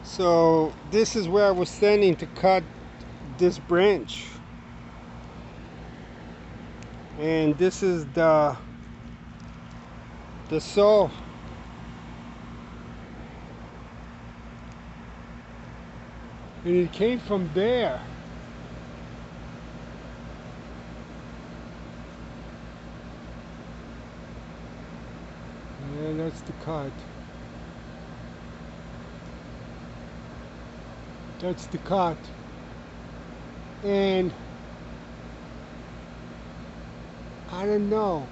So this is where I was standing to cut this branch, and this is the saw, and it came from there. Yeah, that's the cut. That's the cut. And I don't know.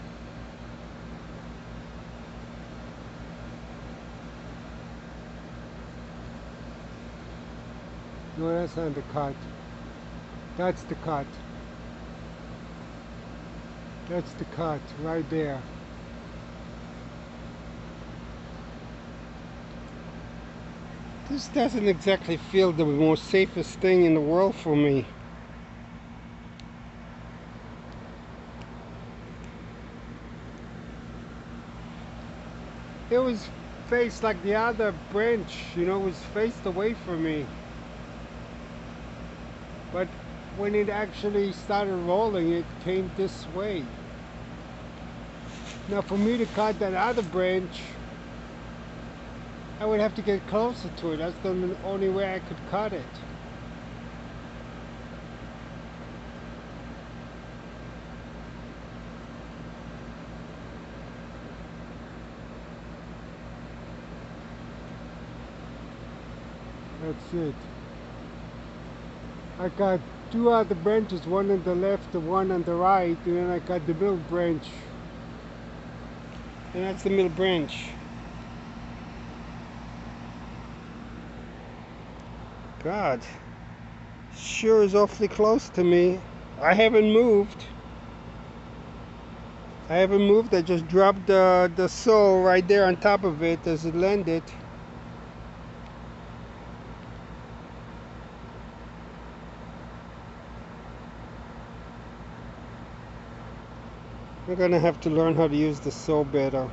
No, that's not the cut. That's the cut. That's the cut right there. This doesn't exactly feel the most safest thing in the world for me. It was faced like the other branch, you know, was faced away from me. But when it actually started rolling, it came this way. Now for me to cut that other branch, I would have to get closer to it. That's the only way I could cut it. That's it. I got two other branches, one on the left and one on the right, and then I got the middle branch. And that's the middle branch. God, sure is awfully close to me. I haven't moved. I just dropped the saw right there on top of it as it landed. I'm gonna have to learn how to use the saw better.